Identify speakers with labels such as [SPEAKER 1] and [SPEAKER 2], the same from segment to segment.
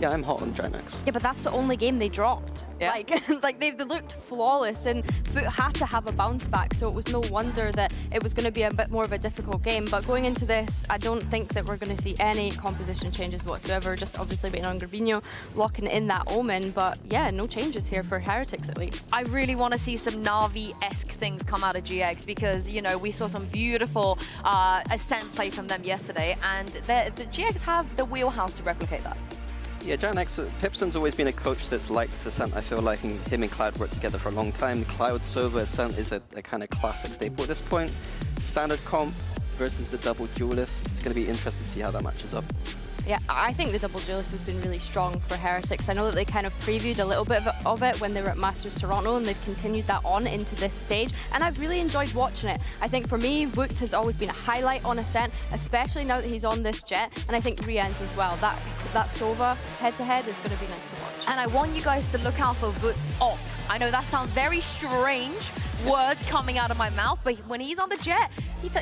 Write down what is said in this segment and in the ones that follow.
[SPEAKER 1] Yeah, I'm hot on Giant X.
[SPEAKER 2] Yeah, but that's the only game they dropped.
[SPEAKER 3] Yeah.
[SPEAKER 2] Like they looked flawless, and Foot had to have a bounce back, so it was no wonder that it was going to be a bit more of a difficult game. But going into this, I don't think that we're going to see any composition changes whatsoever, just obviously waiting on Gravino, locking in that Omen. But yeah, no changes here for Heretics at least.
[SPEAKER 3] I really want to see some Na'Vi-esque things come out of GX because, you know, we saw some beautiful Ascent play from them yesterday, and the GX have the wheelhouse to replicate that.
[SPEAKER 1] Yeah, Giant X, Pipson's always been a coach that's liked Ascent, I feel like, and him and Cloud worked together for a long time. Cloud Sova Ascent is a kind of classic staple at this point. Standard comp versus the double duelist. It's going to be interesting to see how that matches up.
[SPEAKER 2] Yeah, I think the double duelist has been really strong for Heretics. I know that they kind of previewed a little bit of it when they were at Masters Toronto, and they've continued that on into this stage, and I've really enjoyed watching it. I think for me, Voot has always been a highlight on Ascent, especially now that he's on this Jet, and I think Rian's as well. That Sova head-to-head is going to be nice to watch.
[SPEAKER 3] And I want you guys to look out for Voot's op. I know that sounds very strange, words coming out of my mouth, but when he's on the Jet,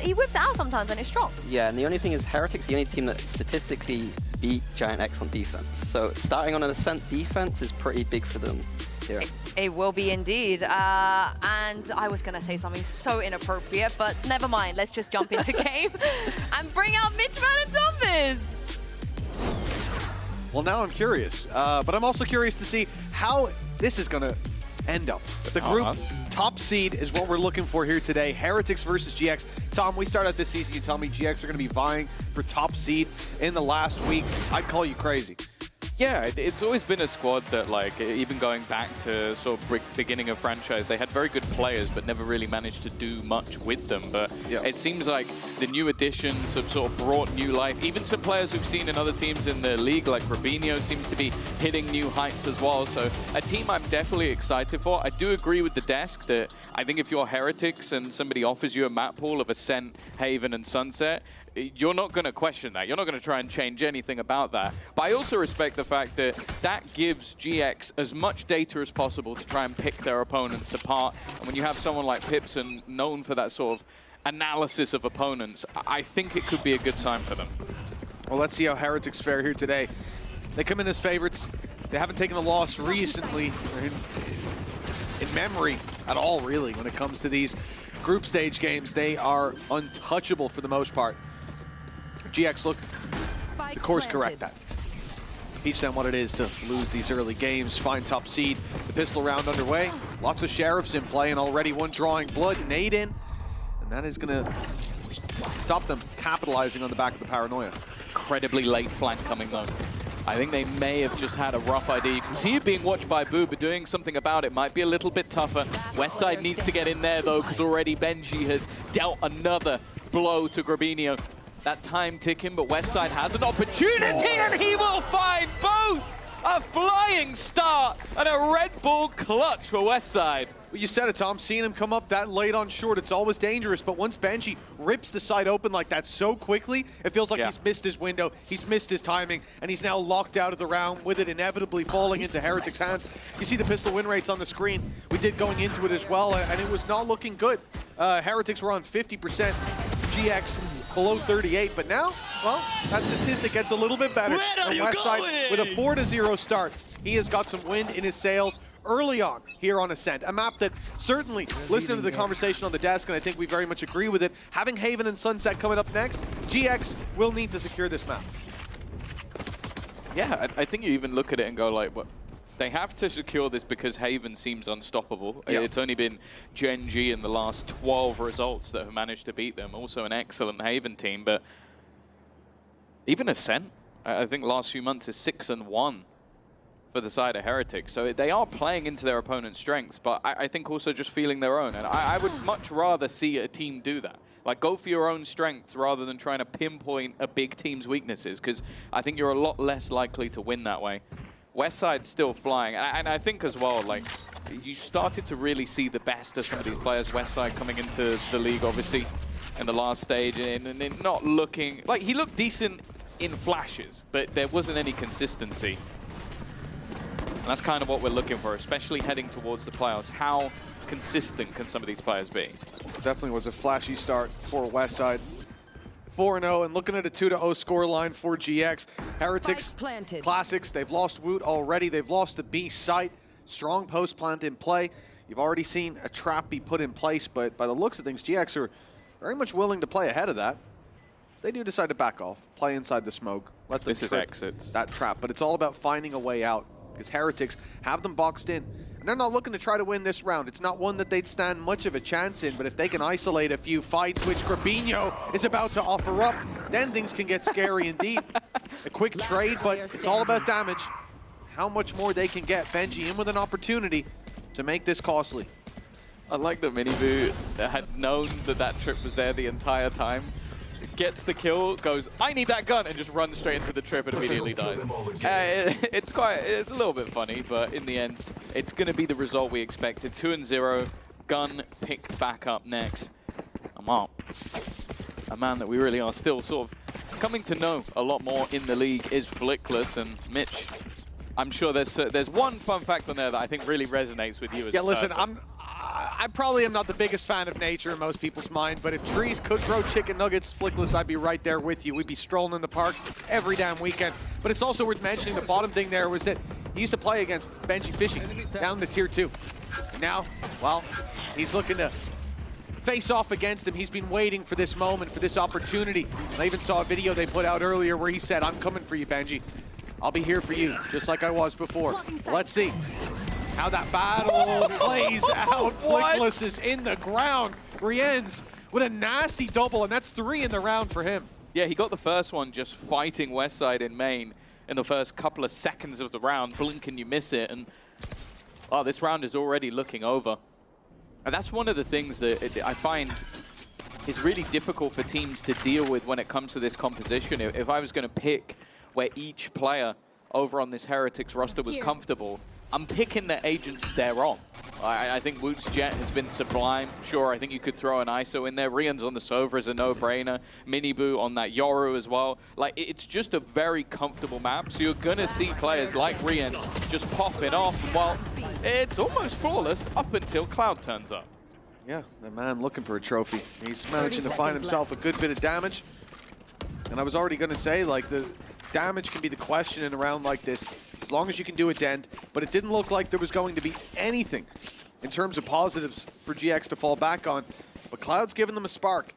[SPEAKER 3] he whips it out sometimes and it's strong.
[SPEAKER 1] Yeah, and the only thing is Heretics the only team that statistically beat Giant X on defense. So starting on an Ascent defense is pretty big for them here.
[SPEAKER 3] It will be indeed. And I was going to say something so inappropriate, but never mind. Let's just jump into game and bring out Mitch Zombies.
[SPEAKER 4] Well, now I'm curious, but I'm also curious to see how this is going to end up. The group top seed is what we're looking for here today. Heretics versus GX. Tom, we start out this season, you tell me GX are going to be vying for top seed in the last week. I'd call you crazy.
[SPEAKER 5] Yeah, it's always been a squad that, like, even going back to sort of beginning of franchise, they had very good players, but never really managed to do much with them. But it seems like the new additions have sort of brought new life. Even some players we've seen in other teams in the league, like Rubinho, seems to be hitting new heights as well. So a team I'm definitely excited for. I do agree with the desk that I think if you're Heretics and somebody offers you a map pool of Ascent, Haven, and Sunset, you're not going to question that. You're not going to try and change anything about that. But I also respect the fact that that gives GX as much data as possible to try and pick their opponents apart. And when you have someone like Pipson known for that sort of analysis of opponents, I think it could be a good sign for them.
[SPEAKER 4] Well, let's see how Heretics fare here today. They come in as favorites. They haven't taken a loss recently in memory at all, really, when it comes to these group stage games. They are untouchable for the most part. GX look to course correct that. Teach them what it is to lose these early games, find top seed. The pistol round underway. Lots of Sheriffs in play, and already one drawing blood. Nade in, and that is going to stop them capitalizing on the back of the paranoia.
[SPEAKER 5] Incredibly late flank coming though. I think they may have just had a rough idea. You can see it being watched by Boo, but doing something about it might be a little bit tougher. Westside needs to get in there though, because already Benji has dealt another blow to Grabinho. That time ticking, but Westside has an opportunity and he will find both! A flying start and a Red Bull clutch for Westside.
[SPEAKER 4] Well, you said it, Tom. Seeing him come up that late on short, it's always dangerous. But once Benji rips the side open like that so quickly, it feels like he's missed his window, he's missed his timing, and he's now locked out of the round with it inevitably falling into Heretics' hands. You see the pistol win rates on the screen. We did going into it as well, and it was not looking good. Heretics were on 50%, GX below 38, but now, well, that statistic gets a little bit better. And Westside with a 4-0 start. He has got some wind in his sails early on here on Ascent. A map that certainly, listening to the conversation on the desk, and I think we very much agree with it, having Haven and Sunset coming up next, GX will need to secure this map.
[SPEAKER 5] Yeah, I think you even look at it and go like, what? They have to secure this because Haven seems unstoppable. Yeah. It's only been Gen G in the last 12 results that have managed to beat them. Also an excellent Haven team, but even Ascent, I think last few months is 6-1 for the side of Heretics. So they are playing into their opponent's strengths, but I think also just feeling their own. And I would much rather see a team do that. Like, go for your own strengths rather than trying to pinpoint a big team's weaknesses, because I think you're a lot less likely to win that way. Westside's still flying, and I think as well, like, you started to really see the best of some of these players. Westside coming into the league, obviously, in the last stage, and not looking... Like, he looked decent in flashes, but there wasn't any consistency. And that's kind of what we're looking for, especially heading towards the playoffs. How consistent can some of these players be?
[SPEAKER 4] Definitely was a flashy start for Westside. 4-0 and looking at a 2-0 scoreline for GX. Heretics, Classics, they've lost Woot already. They've lost the B site. Strong post plant in play. You've already seen a trap be put in place, but by the looks of things, GX are very much willing to play ahead of that. They do decide to back off, play inside the smoke, let them trip that trap. But it's all about finding a way out, because Heretics have them boxed in. And they're not looking to try to win this round. It's not one that they'd stand much of a chance in, but if they can isolate a few fights, which Grabinho is about to offer up, then things can get scary indeed. A quick trade, but it's all about damage. How much more they can get. Benji in with an opportunity to make this costly.
[SPEAKER 5] I like that Miniboo had known that that trip was there the entire time. Gets the kill, goes, I need that gun, and just runs straight into the trip and immediately dies. It's a little bit funny, but in the end, it's going to be the result we expected. 2-0, gun picked back up next. Amar, a man that we really are still sort of coming to know a lot more in the league, is Flickless. And Mitch, I'm sure there's one fun fact on there that I think really resonates with you as a person.
[SPEAKER 4] Listen, I probably am not the biggest fan of nature in most people's mind, but if trees could grow chicken nuggets, Flickless, I'd be right there with you. We'd be strolling in the park every damn weekend. But it's also worth mentioning, the bottom thing there was that he used to play against Benji Fishing down to Tier 2. And now, well, he's looking to face off against him. He's been waiting for this moment, for this opportunity. I even saw a video they put out earlier where he said, I'm coming for you, Benji. I'll be here for you, just like I was before. Let's see how that battle plays out. Flickless is in the ground. Rienz with a nasty double, and that's 3 in the round for him.
[SPEAKER 5] Yeah, he got the first one just fighting Westside in main in the first couple of seconds of the round. Blink and you miss it, and oh, this round is already looking over. And that's one of the things that I find is really difficult for teams to deal with when it comes to this composition. If I was going to pick where each player over on this Heretics roster was comfortable, I'm picking the agents they're on. I think Woot's Jet has been sublime. Sure, I think you could throw an ISO in there. Rian's on the Sova is a no-brainer. Miniboo on that Yoru as well. Like, it's just a very comfortable map. So you're going to see players like Rian's just popping off. Well, it's almost flawless up until Cloud turns up.
[SPEAKER 4] Yeah, the man looking for a trophy. He's managing to find himself a good bit of damage. And I was already going to say, like, the damage can be the question in a round like this, as long as you can do a dent. But it didn't look like there was going to be anything in terms of positives for GX to fall back on. But Cloud's giving them a spark.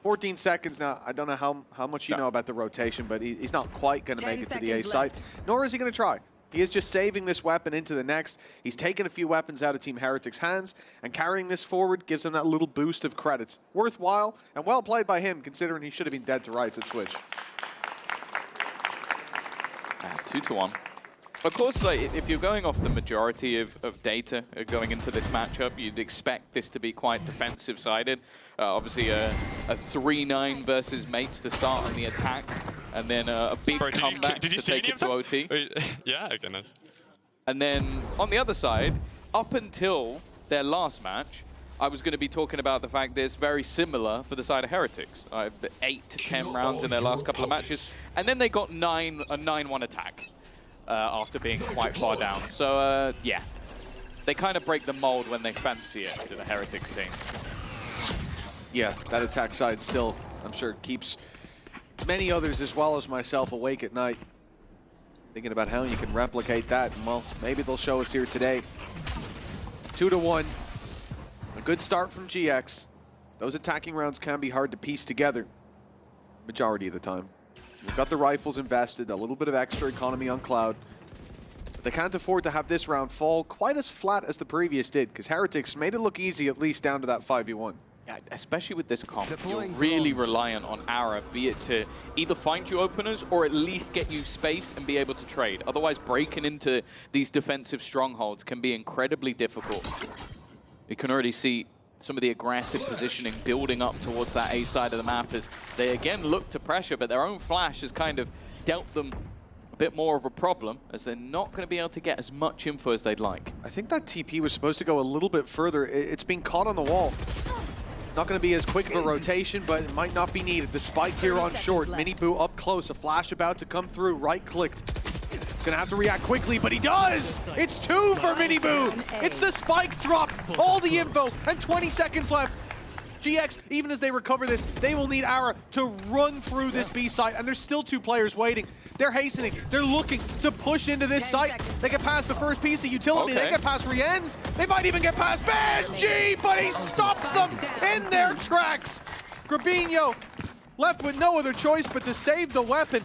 [SPEAKER 4] 14 seconds now. I don't know how much you know about the rotation, but he's not quite going to make it to the A site, nor is he going to try. He is just saving this weapon into the next. He's taken a few weapons out of Team Heretics' hands, and carrying this forward gives him that little boost of credits. Worthwhile, and well played by him, considering he should have been dead to rights at Switch.
[SPEAKER 5] 2-1. Of course, like, if you're going off the majority of data going into this matchup, you'd expect this to be quite defensive-sided. Obviously, a 3-9 versus mates to start on the attack, and then a big comeback to take it to OT.
[SPEAKER 6] Yeah, okay, nice.
[SPEAKER 5] And then on the other side, up until their last match, I was going to be talking about the fact that it's very similar for the side of Heretics. 8 to 10 rounds in their last couple of matches, and then they got a 9-1 attack after being quite far down. So yeah, they kind of break the mold when they fancy it to the Heretics team.
[SPEAKER 4] Yeah, that attack side still, I'm sure, keeps many others as well as myself awake at night, thinking about how you can replicate that. And well, maybe they'll show us here today. 2-1. A good start from GX. Those attacking rounds can be hard to piece together, majority of the time. We've got the rifles invested, a little bit of extra economy on Cloud. But they can't afford to have this round fall quite as flat as the previous did, because Heretics made it look easy at least down to that 5v1.
[SPEAKER 5] Yeah, especially with this comp, you're really reliant on Ara, be it to either find you openers or at least get you space and be able to trade. Otherwise, breaking into these defensive strongholds can be incredibly difficult. You can already see some of the aggressive positioning building up towards that A side of the map as they again look to pressure, but their own flash has kind of dealt them a bit more of a problem, as they're not going to be able to get as much info as they'd like.
[SPEAKER 4] I think that TP was supposed to go a little bit further. It's been caught on the wall. Not going to be as quick of a rotation, but it might not be needed. The spike here on short. Miniboo up close. A flash about to come through. Right-clicked. He's going to have to react quickly, but he does! It's 2 for Miniboo! It's the spike drop! All the info, and 20 seconds left. GX, even as they recover this, they will need Ara to run through this B site, and there's still 2 players waiting. They're hastening. They're looking to push into this site. They get past the first piece of utility. They get past Rien's. They might even get past Benji, but he stops them in their tracks. Grabinho left with no other choice but to save the weapon,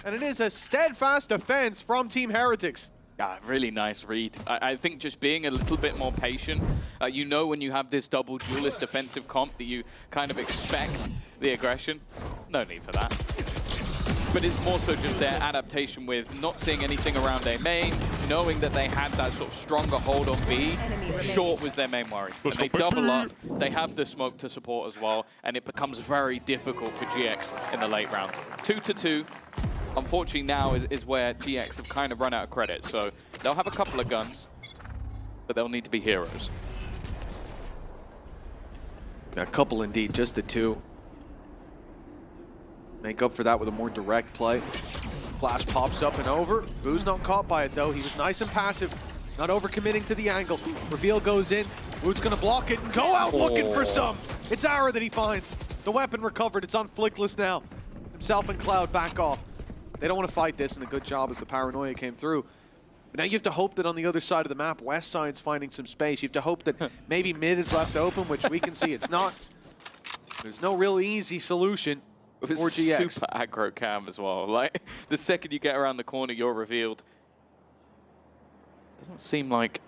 [SPEAKER 4] and it is a steadfast defense from Team Heretics.
[SPEAKER 5] Yeah, really nice read. I think just being a little bit more patient. You know when you have this double duelist defensive comp that you kind of expect the aggression. No need for that. But it's more so just their adaptation with not seeing anything around A main, knowing that they had that sort of stronger hold on B. Short was their main worry. And they double up, they have the smoke to support as well, and it becomes very difficult for GX in the late round. 2-2. Unfortunately now is where GX have kind of run out of credit, so they'll have a couple of guns, but they'll need to be heroes.
[SPEAKER 4] A couple indeed, just the 2. Make up for that with a more direct play. Flash pops up and over. Boo's not caught by it though. He was nice and passive, not overcommitting to the angle. Reveal goes in. Woot's gonna block it and go out looking for some. It's Ara that he finds. The weapon recovered. It's on Flickless now. Himself and Cloud back off. They don't want to fight this, and a good job as the paranoia came through. But now you have to hope that on the other side of the map, West Side's finding some space. You have to hope that maybe mid is left open, which we can see it's not. There's no real easy solution.
[SPEAKER 5] It was
[SPEAKER 4] for GX.
[SPEAKER 5] super aggro cam as well. Like, the second you get around the corner, you're revealed. Doesn't seem like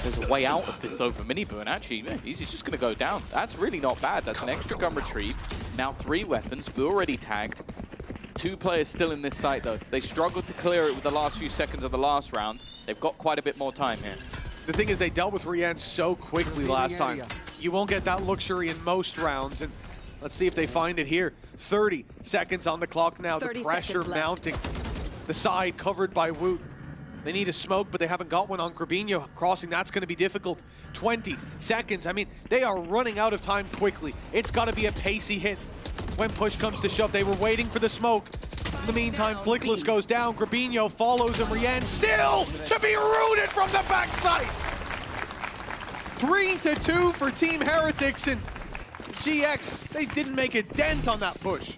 [SPEAKER 5] there's a way out of this though for Minibu, and actually, man, he's just going to go down. That's really not bad. That's an extra gun retrieve. Now 3 weapons. Boo already tagged. 2 players still in this site though. They struggled to clear it with the last few seconds of the last round. They've got quite a bit more time here.
[SPEAKER 4] The thing is, they dealt with Rien so quickly last time. You won't get that luxury in most rounds, and let's see if they find it here. 30 seconds on the clock now. The pressure mounting. The side covered by Woot. They need a smoke, but they haven't got one on Grabinho. Crossing, that's going to be difficult. 20 seconds. I mean, they are running out of time quickly. It's got to be a pacey hit when push comes to shove. They were waiting for the smoke. In the meantime, Flickless goes down. Grabinho follows him. Rien still to be rooted from the backside. 3-2 for Team Heretics, and GX, they didn't make a dent on that push.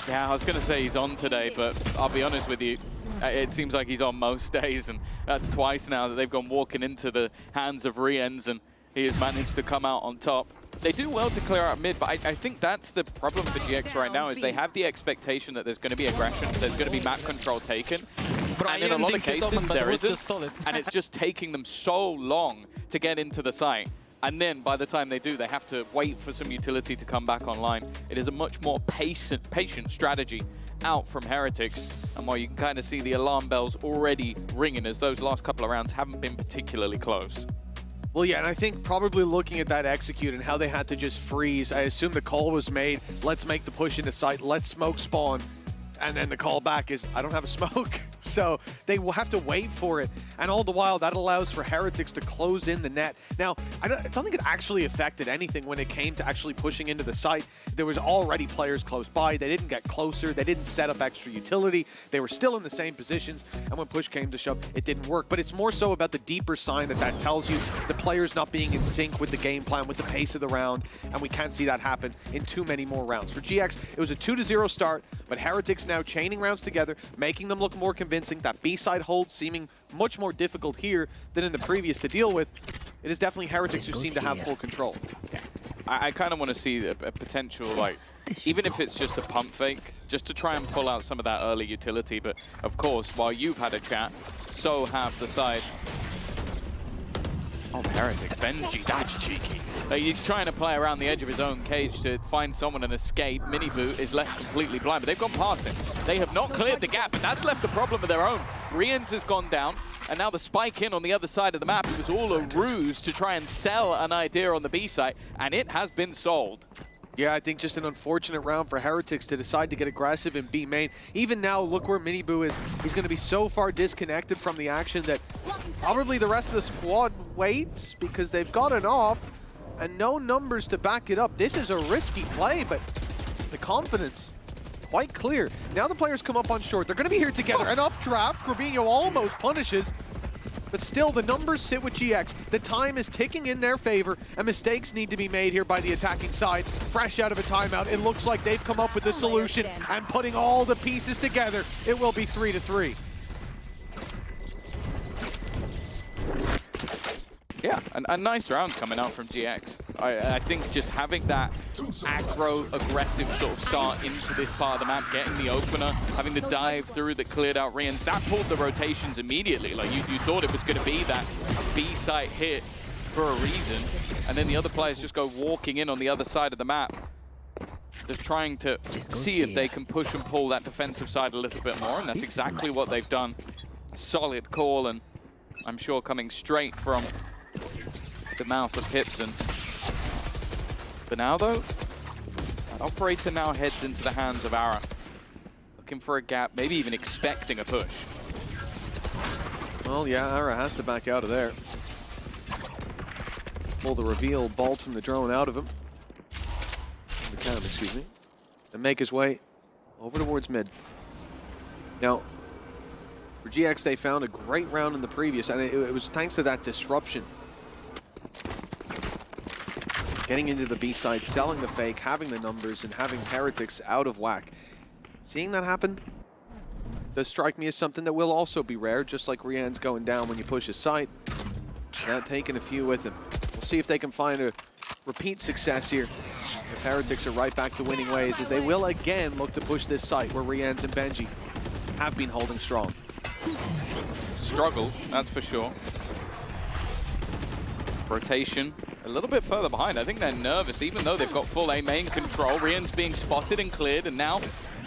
[SPEAKER 5] Yeah, I was going to say he's on today, but I'll be honest with you. It seems like he's on most days, and that's twice now that they've gone walking into the hands of Rien's, and he has managed to come out on top. They do well to clear out mid, but I think that's the problem for GX right now, is they have the expectation that there's going to be aggression, there's going to be map control taken, and in a lot of cases there isn't, and it's just taking them so long to get into the site. And then by the time they do, they have to wait for some utility to come back online. It is a much more patient strategy out from Heretics, and while you can kind of see the alarm bells already ringing, as those last couple of rounds haven't been particularly close.
[SPEAKER 4] Well, yeah, and I think probably looking at that execute and how they had to just freeze, I assume the call was made, let's make the push into sight, let's smoke spawn. And then the call back is, I don't have a smoke. So they will have to wait for it. And all the while, that allows for Heretics to close in the net. Now, I don't think it actually affected anything when it came to actually pushing into the site. There was already players close by. They didn't get closer. They didn't set up extra utility. They were still in the same positions. And when push came to shove, it didn't work. But it's more so about the deeper sign that tells you the players not being in sync with the game plan, with the pace of the round. And we can't see that happen in too many more rounds. For GX, it was a 2-0 start, but Heretics now chaining rounds together, making them look more convincing. That B-side hold seeming much more difficult here than in the previous to deal with. It is definitely Heretics who seem to have full control.
[SPEAKER 5] Yeah. I kind of want to see a potential, like, even if it's just a pump fake, just to try and pull out some of that early utility. But of course, while you've had a chat, so have the side. Oh, Heretics, Benji, that's cheeky. He's trying to play around the edge of his own cage to find someone and escape. Minibu is left completely blind, but they've gone past him. They have not cleared the gap, and that's left a problem of their own. Rien's has gone down, and now the spike in on the other side of the map. It was all a ruse to try and sell an idea on the B site, and it has been sold.
[SPEAKER 4] Yeah, I think just an unfortunate round for Heretics to decide to get aggressive in B main. Even now, look where Minibu is. He's going to be so far disconnected from the action that probably the rest of the squad waits because they've got an off and no numbers to back it up. This is a risky play, but the confidence quite clear. Now the players come up on short. They're going to be here together. An updraft. Grabinho almost punishes. But still, the numbers sit with GX. The time is ticking in their favor, and mistakes need to be made here by the attacking side. Fresh out of a timeout, it looks like they've come up with a solution, and putting all the pieces together, it will be 3-3.
[SPEAKER 5] Yeah, a nice round coming out from GX. I think just having that aggro, aggressive sort of start into this part of the map, getting the opener, having the dive through that cleared out Rians, that pulled the rotations immediately. Like you thought it was going to be that B site hit for a reason, and then the other players just go walking in on the other side of the map. They're trying to see if they can push and pull that defensive side a little bit more, and that's exactly what they've done. Solid call, and I'm sure coming straight from the mouth of Pipson. But now though, that operator now heads into the hands of Ara. Looking for a gap, maybe even expecting a push.
[SPEAKER 4] Well, yeah, Ara has to back out of there. Pull the reveal bolt from the drone out of him. The cam, excuse me. And make his way over towards mid. Now, for GX, they found a great round in the previous, and it was thanks to that disruption. Getting into the B side, selling the fake, having the numbers, and having Heretics out of whack. Seeing that happen does strike me as something that will also be rare, just like Rian's going down when you push his site. Now taking a few with him. We'll see if they can find a repeat success here. If Heretics are right back to winning ways, as they will again look to push this site where Rian's and Benji have been holding strong.
[SPEAKER 5] Struggle, that's for sure. Rotation a little bit further behind. I think they're nervous, even though they've got full A main control. Rian's being spotted and cleared, and now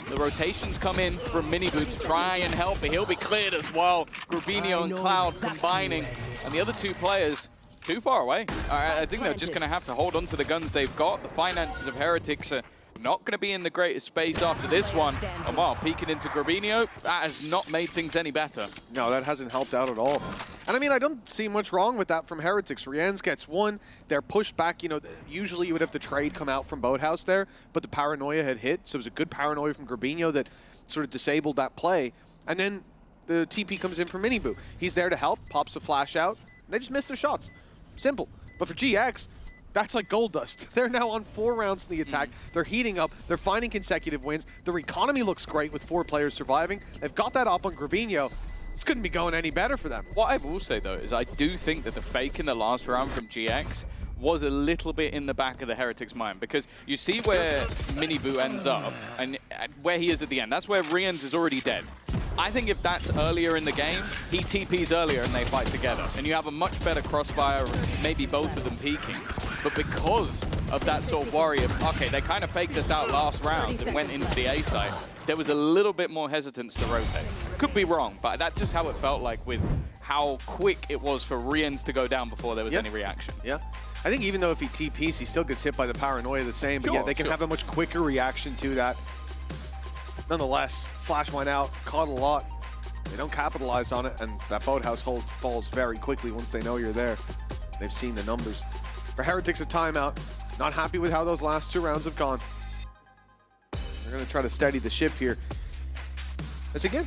[SPEAKER 5] the rotations come in from Miniboo to try and help, but he'll be cleared as well. Grubinho and Cloud combining, and the other two players too far away. I think they're just going to have to hold on to the guns they've got. The finances of Heretics are not going to be in the greatest space after this one. And wow, peeking into Grubinho, that has not made things any better.
[SPEAKER 4] No, that hasn't helped out at all. And I mean, I don't see much wrong with that from Heretics. Rian's gets one, they're pushed back. You know, usually you would have the trade come out from Boathouse there, but the paranoia had hit, so it was a good paranoia from Grubinho that sort of disabled that play. And then the TP comes in from Miniboo. He's there to help, pops a flash out, and they just miss their shots. Simple. But for GX, that's like gold dust. They're now on 4 rounds in the attack. They're heating up. They're finding consecutive wins. Their economy looks great with 4 players surviving. They've got that up on Grubinho. This couldn't be going any better for them.
[SPEAKER 5] What I will say, though, is I do think that the fake in the last round from GX was a little bit in the back of the Heretics' mind, because you see where Miniboo ends up and where he is at the end. That's where Rians is already dead. I think if that's earlier in the game, he TPs earlier and they fight together. And you have a much better crossfire, maybe both of them peeking. But because of that sort of worry of, okay, they kind of faked us out last round and went into the A site, there was a little bit more hesitance to rotate. Could be wrong, but that's just how it felt like with how quick it was for Rians to go down before there was any reaction.
[SPEAKER 4] Yeah. I think even though if he TPs, he still gets hit by the paranoia the same. But yeah, they can have a much quicker reaction to that. Nonetheless, Flash went out, caught a lot. They don't capitalize on it, and that Boathouse hold falls very quickly once they know you're there. They've seen the numbers. For Heretics, a timeout. Not happy with how those last 2 rounds have gone. They're going to try to steady the ship here. As again,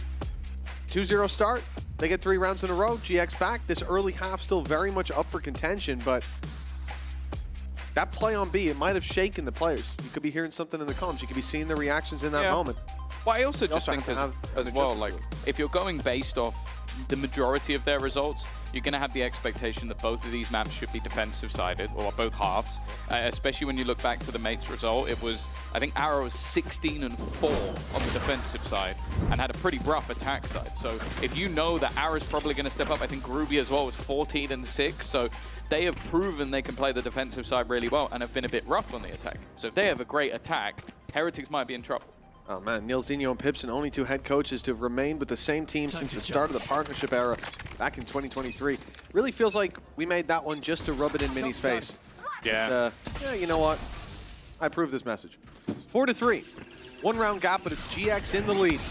[SPEAKER 4] 2-0 start. They get 3 rounds in a row. GX back. This early half still very much up for contention, but that play on B, it might have shaken the players. You could be hearing something in the comms. You could be seeing the reactions in that moment.
[SPEAKER 5] Well, I also just think as well, like, if you're going based off the majority of their results, you're going to have the expectation that both of these maps should be defensive-sided, or both halves. Especially when you look back to the Mates result, it was, I think Arrow was 16-4 on the defensive side, and had a pretty rough attack side. So if you know that Arrow's probably going to step up, I think Groovy as well was 14-6, so they have proven they can play the defensive side really well, and have been a bit rough on the attack. So if they have a great attack, Heretics might be in trouble.
[SPEAKER 4] Oh man, Nilsdino and Pipson, only 2 head coaches to have remained with the same team since the start of the partnership era back in 2023. Really feels like we made that one just to rub it in Minnie's face.
[SPEAKER 5] Yeah.
[SPEAKER 4] Yeah, you know what? I approve this message. 4-3. 1 round gap, but it's GX in the lead.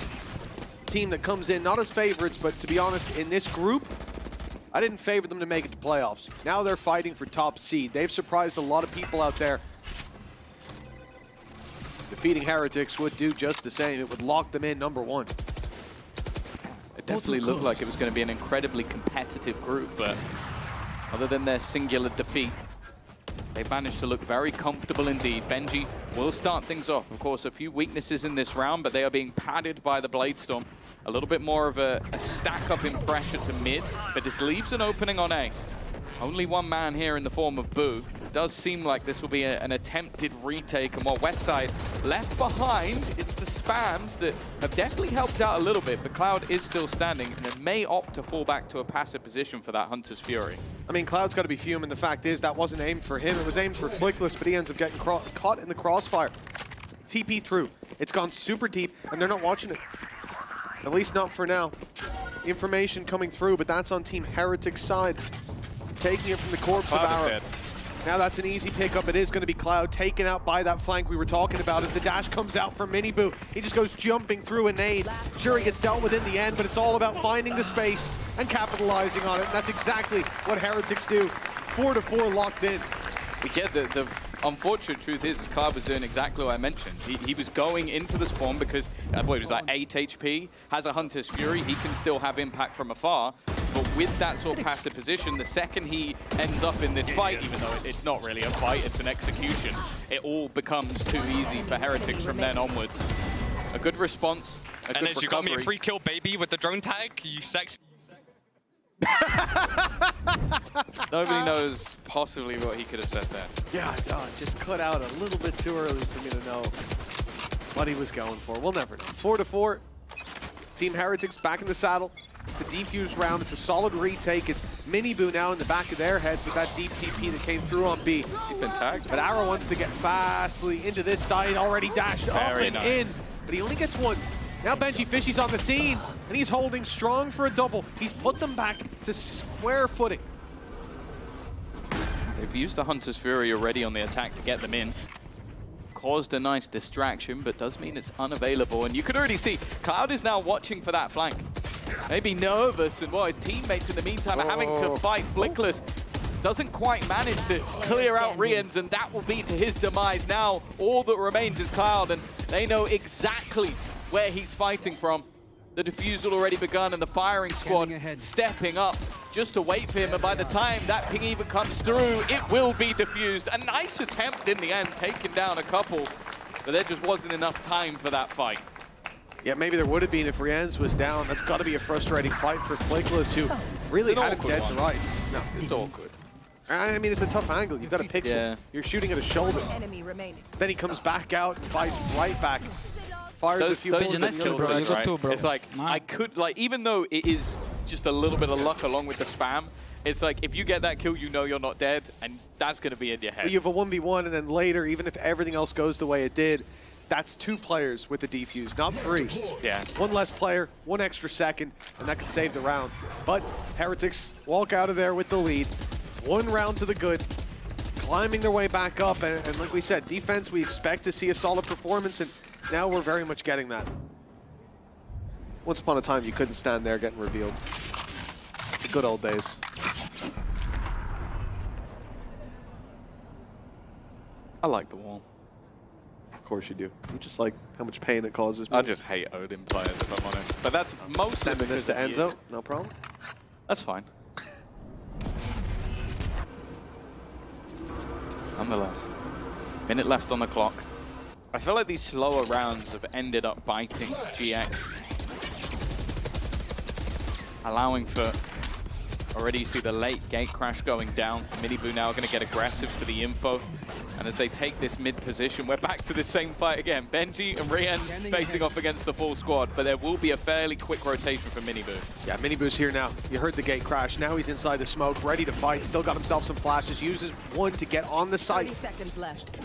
[SPEAKER 4] Team that comes in, not as favorites, but to be honest, in this group, I didn't favor them to make it to playoffs. Now they're fighting for top seed. They've surprised a lot of people out there. Defeating Heretics would do just the same. It would lock them in #1.
[SPEAKER 5] definitely looked like it was going to be an incredibly competitive group, but other than their singular defeat, they managed to look very comfortable indeed. Benji will start things off. Of course, a few weaknesses in this round, but they are being padded by the Bladestorm. A little bit more of a stack up in pressure to mid, but this leaves an opening on A. Only one man here in the form of Boo. It does seem like this will be an attempted retake, and while Westside left behind, it's the spams that have definitely helped out a little bit, but Cloud is still standing, and it may opt to fall back to a passive position for that Hunter's Fury.
[SPEAKER 4] I mean, Cloud's got to be fuming. The fact is that wasn't aimed for him. It was aimed for Flickless, but he ends up getting caught in the crossfire. TP through. It's gone super deep, and they're not watching it. At least not for now. Information coming through, but that's on Team Heretic's side. Taking it from the corpse of Arrow. Now that's an easy pickup. It is going to be Cloud taken out by that flank we were talking about as the dash comes out from Miniboo. He just goes jumping through a nade. Sure, he gets dealt with in the end, but it's all about finding the space and capitalizing on it. And that's exactly what Heretics do. 4-4 locked in.
[SPEAKER 5] We get the unfortunate truth is Cloud was doing exactly what I mentioned. He was going into the spawn because, what, it was like 8 HP, has a Hunter's Fury, he can still have impact from afar. But with that sort of passive position, the second he ends up in this fight, even though it's not really a fight, it's an execution, it all becomes too easy for Heretics from then onwards. A good response, a good recovery.
[SPEAKER 6] You got me a free kill, baby, with the drone tag, you sexy.
[SPEAKER 5] Nobody knows possibly what he could have said there.
[SPEAKER 4] Yeah, just cut out a little bit too early for me to know what he was going for. We'll never know. 4-4. Team Heretics back in the saddle. It's a defuse round. It's a solid retake. It's Miniboo now in the back of their heads with that deep TP that came through on B.
[SPEAKER 5] He's been tagged.
[SPEAKER 4] But Arrow wants to get fastly into this side. Already dashed up and in. But he only gets one. Now Benji Fishy's on the scene, and he's holding strong for a double. He's put them back to square footing.
[SPEAKER 5] They've used the Hunter's Fury already on the attack to get them in. Caused a nice distraction, but does mean it's unavailable. And you can already see Cloud is now watching for that flank. Maybe nervous, and his teammates in the meantime are having to fight Flickless. Doesn't quite manage to clear out Rians, and that will be to his demise. Now all that remains is Cloud, and they know exactly where he's fighting from. The defusal already begun, and the firing squad stepping up just to wait for him. And by the time that ping even comes through, it will be defused. A nice attempt in the end, taking down a couple, but there just wasn't enough time for that fight.
[SPEAKER 4] Yeah, maybe there would have been if Rians was down. That's got to be a frustrating fight for Flickless, who really had him dead to rights. No,
[SPEAKER 5] it's awkward.
[SPEAKER 4] I mean, it's a tough angle. You've got a pixel. You're shooting at a shoulder. Then he comes back out and fights right back. Fires a few bullets.
[SPEAKER 5] It's like, I could, like, even though it is just a little bit of luck along with the spam, it's like, if you get that kill, you know you're not dead, and that's going to be in your head.
[SPEAKER 4] Well, you have a 1v1, and then later, even if everything else goes the way it did, that's 2 players with the defuse, not 3.
[SPEAKER 5] Yeah.
[SPEAKER 4] 1 less player, 1 extra second, and that could save the round. But Heretics walk out of there with the lead. 1 round to the good, climbing their way back up, and like we said, defense, we expect to see a solid performance, and now we're very much getting that. Once upon a time, you couldn't stand there getting revealed. The good old days.
[SPEAKER 5] I like the wall.
[SPEAKER 4] Of course you do. You just like how much pain it causes me.
[SPEAKER 5] I just hate Odin players, if I'm honest. But that's mostly
[SPEAKER 4] sending this to
[SPEAKER 5] because
[SPEAKER 4] Enzo, no problem.
[SPEAKER 5] That's fine. Nonetheless, minute left on the clock. I feel like these slower rounds have ended up biting GX. Allowing for, already you see the late gate crash going down. Miniboo now going to get aggressive for the info. And as they take this mid position, we're back to the same fight again. Benji and Rians facing off against the full squad, but there will be a fairly quick rotation for Miniboo.
[SPEAKER 4] Yeah, Miniboo's here now. You heard the gate crash. Now he's inside the smoke, ready to fight. Still got himself some flashes. Uses 1 to get on the site.
[SPEAKER 7] 30 seconds left.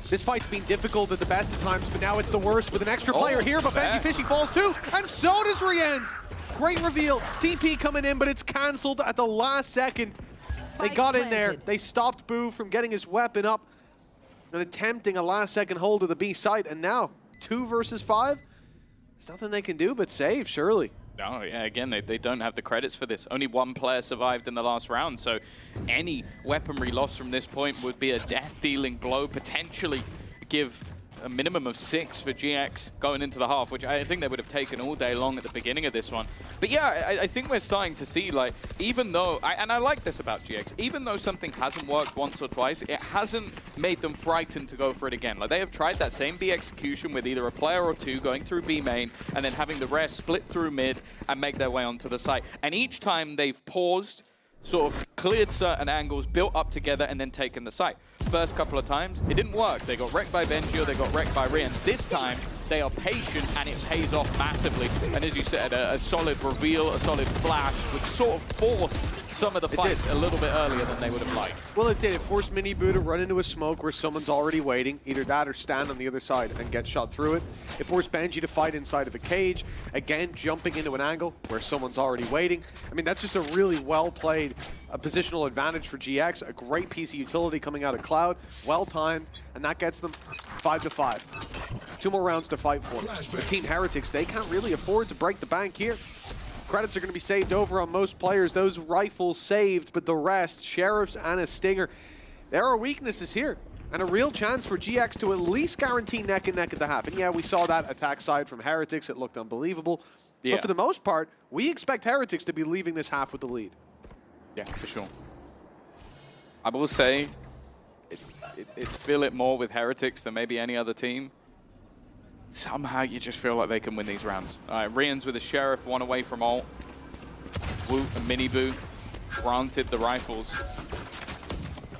[SPEAKER 4] This fight's been difficult at the best of times, but now it's the worst with an extra player here. But Benji Fishy falls too, and so does Rians. Great reveal. TP coming in, but it's cancelled at the last second. They got in there. They stopped Boo from getting his weapon up and attempting a last-second hold of the B site. And now, 2 versus 5. There's nothing they can do but save, surely.
[SPEAKER 5] No, yeah, again, they don't have the credits for this. Only 1 player survived in the last round, so any weaponry loss from this point would be a death-dealing blow, potentially give a minimum of 6 for GX going into the half, which I think they would have taken all day long at the beginning of this one. But yeah, I think we're starting to see, like, even though, and I like this about GX, even though something hasn't worked once or twice, it hasn't made them frightened to go for it again. Like, they have tried that same B execution with either a player or two going through B main, and then having the rest split through mid and make their way onto the site. And each time they've paused, sort of cleared certain angles, built up together, and then taken the site. First couple of times, it didn't work. They got wrecked by Benji or they got wrecked by Rians. This time, they are patient and it pays off massively. And as you said, a solid reveal, a solid flash, which sort of forced some of the fights a little bit earlier than they would have liked.
[SPEAKER 4] Well, it did. It forced Miniboo to run into a smoke where someone's already waiting, either that or stand on the other side and get shot through it. It forced Benji to fight inside of a cage, again jumping into an angle where someone's already waiting. I mean, that's just a really well-played positional advantage for GX, a great piece of utility coming out of Cloud, well-timed, and that gets them 5-5. 2 more rounds to fight for. The Team Heretics, they can't really afford to break the bank here. Credits are going to be saved over on most players. Those rifles saved, but the rest, Sheriffs and a Stinger, there are weaknesses here. And a real chance for GX to at least guarantee neck and neck at the half. And yeah, we saw that attack side from Heretics. It looked unbelievable.
[SPEAKER 5] Yeah.
[SPEAKER 4] But for the most part, we expect Heretics to be leaving this half with the lead.
[SPEAKER 5] Yeah, for sure. I will say, it feel it more with Heretics than maybe any other team. Somehow you just feel like they can win these rounds. All right, Rians with a Sheriff, 1 away from ult. Woot and Miniboo granted the rifles.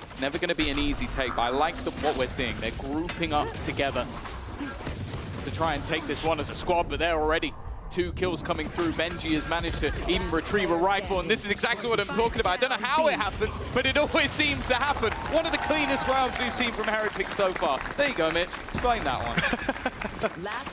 [SPEAKER 5] It's never going to be an easy take, but I like what we're seeing. They're grouping up together to try and take this one as a squad, but they're already 2 kills coming through. Benji has managed to even retrieve a rifle, and this is exactly what I'm talking about. I don't know how it happens, but it always seems to happen. One of the cleanest rounds we've seen from Heretics so far. There you go, Mitch. Explain that one.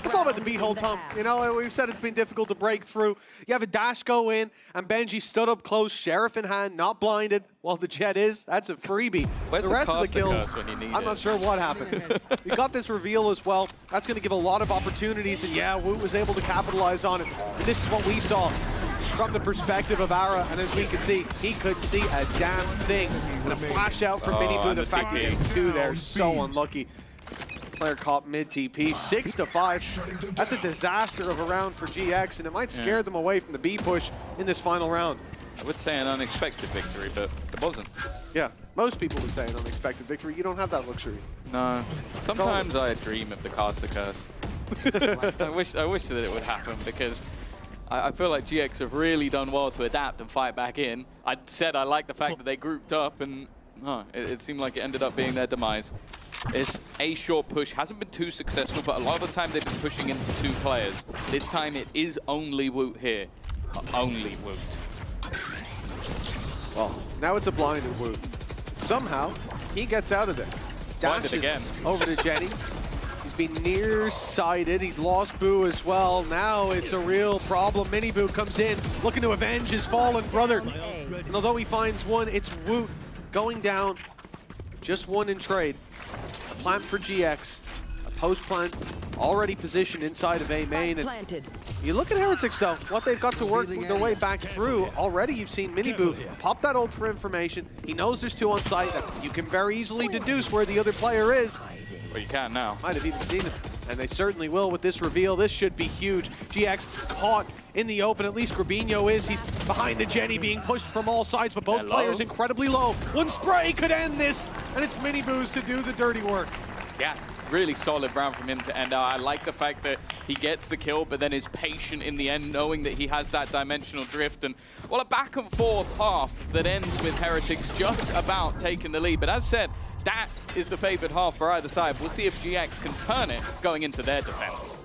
[SPEAKER 4] It's all about the beat-hole, Tom. You know, we've said it's been difficult to break through. You have a dash go in, and Benji stood up close, Sheriff in hand, not blinded. Well, the Jet is. That's a freebie.
[SPEAKER 5] Where's
[SPEAKER 4] the rest of the kills,
[SPEAKER 5] when you need
[SPEAKER 4] I'm not sure what happened. We got this reveal as well. That's going to give a lot of opportunities, and yeah, Woot was able to capitalize on it. And this is what we saw from the perspective of Ara, and as we can see, he couldn't see a damn thing. And a flash out from Miniboo, the fact that he's 2 there, so unlucky. Player caught mid TP, 6-5. That's a disaster of a round for GX, and it might scare them away from the B push in this final round.
[SPEAKER 5] I would say an unexpected victory, but it wasn't.
[SPEAKER 4] Yeah, most people would say an unexpected victory. You don't have that luxury.
[SPEAKER 5] No. Sometimes I dream of the caster curse. I wish that it would happen, because I feel like GX have really done well to adapt and fight back in. I said I like the fact that they grouped up, and it seemed like it ended up being their demise. It's a short push, hasn't been too successful, but a lot of the time they've been pushing into 2 players. This time it is only Woot here. Only Woot.
[SPEAKER 4] Well, now it's a blinded Woot. Somehow, he gets out of there. Dashes
[SPEAKER 5] again.
[SPEAKER 4] over to Jenny. He's been nearsighted. He's lost Boo as well. Now it's a real problem. Miniboo comes in, looking to avenge his fallen brother. And although he finds one, it's Woot going down. Just 1 in trade. A plant for GX. A post plant already positioned inside of A main. And you look at Heretics though, what they've got to work their way back through. Already you've seen Miniboo pop that ult for information. He knows there's 2 on site. You can very easily deduce where the other player is.
[SPEAKER 5] Well, you can now.
[SPEAKER 4] Might have even seen it. And they certainly will with this reveal. This should be huge. GX caught in the open. At least Grabinho is. He's behind the Jenny, being pushed from all sides, but both players incredibly low. 1 spray could end this, and it's Miniboo's to do the dirty work.
[SPEAKER 5] Yeah, really solid round from him to end out. I like the fact that he gets the kill, but then is patient in the end, knowing that he has that dimensional drift. And, well, a back and forth half that ends with Heretics just about taking the lead. But as said, that is the favored half for either side. We'll see if GX can turn it going into their defense.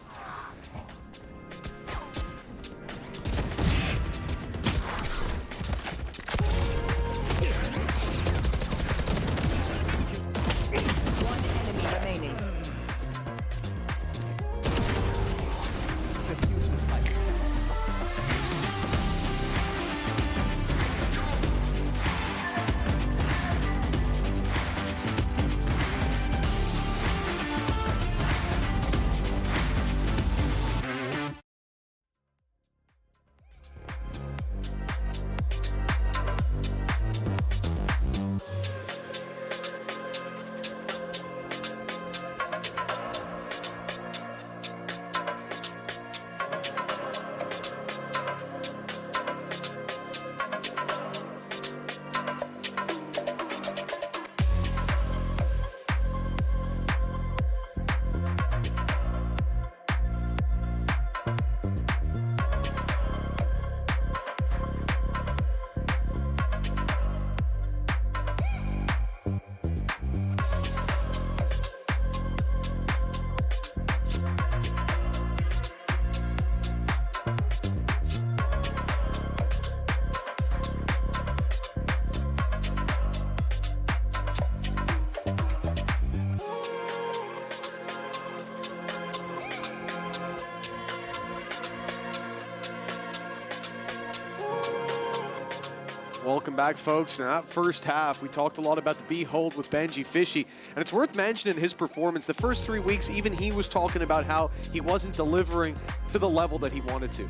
[SPEAKER 4] Welcome back, folks. Now, that first half, we talked a lot about the Behold with Benji Fishy, and it's worth mentioning his performance. The first 3 weeks, even he was talking about how he wasn't delivering to the level that he wanted to.